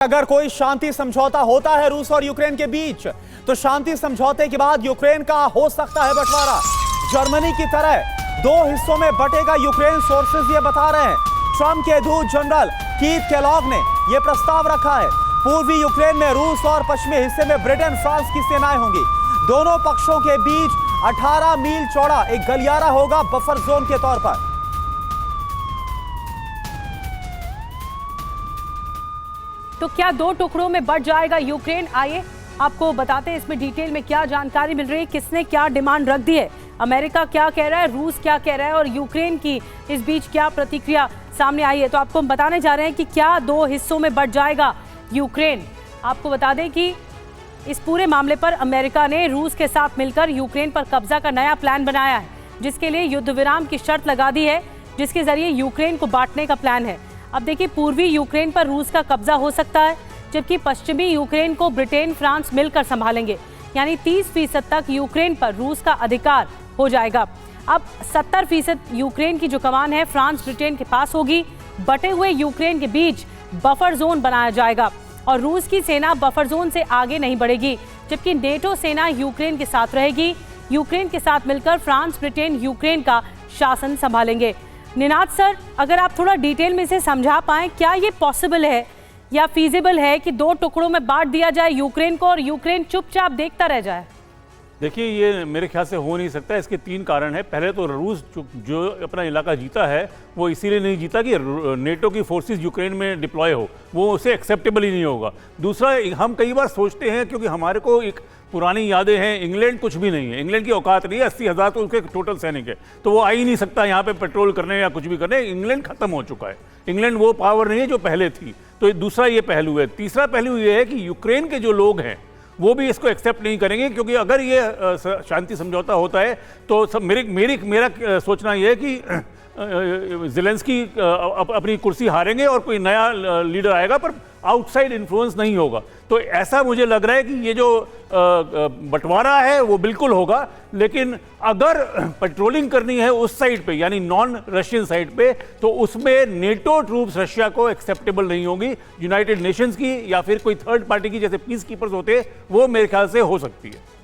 अगर कोई शांति समझौता होता है रूस और यूक्रेन के बीच, तो शांति समझौते के बाद यूक्रेन का हो सकता है बंटवारा। जर्मनी की तरह दो हिस्सों में बटेगा यूक्रेन, सोर्सेज ये बता रहे हैं। ट्रंप के दूत जनरल कीथ केलॉग ने यह प्रस्ताव रखा है। पूर्वी यूक्रेन में रूस और पश्चिमी हिस्से में ब्रिटेन, फ्रांस की सेनाएं होंगी। दोनों पक्षों के बीच 18 मील चौड़ा एक गलियारा होगा बफर जोन के तौर पर। तो क्या दो टुकड़ों में बंट जाएगा यूक्रेन? आइए आपको बताते हैं इसमें डिटेल में क्या जानकारी मिल रही है, किसने क्या डिमांड रख दी है, अमेरिका क्या कह रहा है, रूस क्या कह रहा है और यूक्रेन की इस बीच क्या प्रतिक्रिया सामने आई है। तो आपको हम बताने जा रहे हैं कि क्या दो हिस्सों में बंट जाएगा यूक्रेन। आपको बता दें कि इस पूरे मामले पर अमेरिका ने रूस के साथ मिलकर यूक्रेन पर कब्जा का नया प्लान बनाया है, जिसके लिए युद्ध विराम की शर्त लगा दी है, जिसके जरिए यूक्रेन को बांटने का प्लान है। अब देखिए, पूर्वी यूक्रेन पर रूस का कब्जा हो सकता है, जबकि पश्चिमी यूक्रेन को ब्रिटेन, फ्रांस मिलकर संभालेंगे। यानी 30% तक यूक्रेन पर रूस का अधिकार हो जाएगा। अब 70% यूक्रेन की जो कमान है फ्रांस, ब्रिटेन के पास होगी। बटे हुए यूक्रेन के बीच बफर जोन बनाया जाएगा और रूस की सेना बफर जोन से आगे नहीं बढ़ेगी, जबकि नेटो सेना यूक्रेन के साथ रहेगी। यूक्रेन के साथ मिलकर फ्रांस, ब्रिटेन यूक्रेन का शासन संभालेंगे। निनाद सर, अगर आप थोड़ा डिटेल में इसे समझा पाएं, क्या ये पॉसिबल है या फीजिबल है कि दो टुकड़ों में बांट दिया जाए यूक्रेन को और यूक्रेन चुपचाप देखता रह जाए? देखिए, ये मेरे ख्याल से हो नहीं सकता। इसके 3 कारण हैं। पहले तो रूस जो अपना इलाका जीता है वो इसीलिए नहीं जीता कि नेटो की फोर्सेस यूक्रेन में डिप्लॉय हो, वो उसे एक्सेप्टेबल ही नहीं होगा। दूसरा, हम कई बार सोचते हैं, क्योंकि हमारे को एक पुरानी यादें हैं, इंग्लैंड कुछ भी नहीं है, इंग्लैंड की औकात नहीं है, 80,000 तो उसके टोटल सैनिक है, तो वो आ ही नहीं सकता यहाँ पे पेट्रोल करने या कुछ भी करने। इंग्लैंड खत्म हो चुका है, इंग्लैंड वो पावर नहीं है जो पहले थी। तो दूसरा ये पहलू है। तीसरा पहलू ये है कि यूक्रेन के जो लोग हैं वो भी इसको एक्सेप्ट नहीं करेंगे, क्योंकि अगर ये शांति समझौता होता है तो सब मेरा सोचना ये है कि ज़ेलेंस्की अपनी कुर्सी हारेंगे और कोई नया लीडर आएगा, पर आउटसाइड इन्फ्लुएंस नहीं होगा। तो ऐसा मुझे लग रहा है कि ये जो बंटवारा है वो बिल्कुल होगा, लेकिन अगर पेट्रोलिंग करनी है उस साइड पे, यानी नॉन रशियन साइड पे, तो उसमें नेटो ट्रूप्स रशिया को एक्सेप्टेबल नहीं होगी। यूनाइटेड नेशंस की या फिर कोई थर्ड पार्टी की, जैसे पीस कीपर्स होते हैं, वो मेरे ख्याल से हो सकती है।